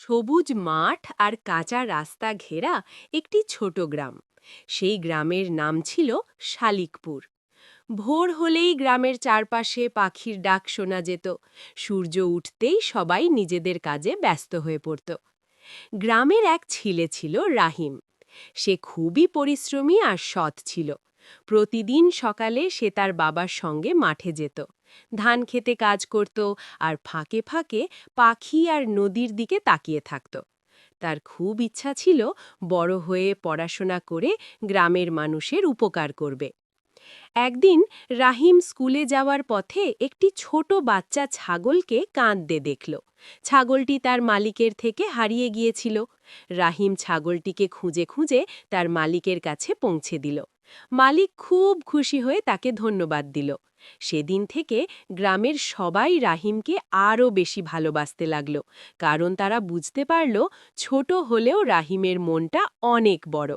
সবুজ মাঠ আর কাঁচা রাস্তা ঘেরা একটি ছোট গ্রাম। সেই গ্রামের নাম ছিল শালিকপুর। ভোর হলেই গ্রামের চারপাশে পাখির ডাক শোনা যেত। সূর্য উঠতেই সবাই নিজেদের কাজে ব্যস্ত হয়ে পড়ত। গ্রামের এক ছেলে ছিল রাহিম। সে খুবই পরিশ্রমী আর সৎ ছিল। প্রতিদিন সকালে সে তার বাবার সঙ্গে মাঠে যেত, ধান খেতে কাজ করত আর ফাঁকে ফাঁকে পাখি আর নদীর দিকে তাকিয়ে থাকত। তার খুব ইচ্ছা ছিল বড় হয়ে পড়াশোনা করে গ্রামের মানুষের উপকার করবে। একদিন রাহিম স্কুলে যাওয়ার পথে একটি ছোট বাচ্চা ছাগলকে কাঁদতে দেখল। ছাগলটি তার মালিকের থেকে হারিয়ে গিয়েছিল। রাহিম ছাগলটিকে খুঁজে খুঁজে তার মালিকের কাছে পৌঁছে দিল। মালিক খুব খুশি হয়ে তাকে ধন্যবাদ দিল। সেদিন থেকে গ্রামের সবাই রাহিমকে আরও বেশি ভালোবাসতে লাগল, কারণ তারা বুঝতে পারল ছোট হলেও রাহিমের মনটা অনেক বড়।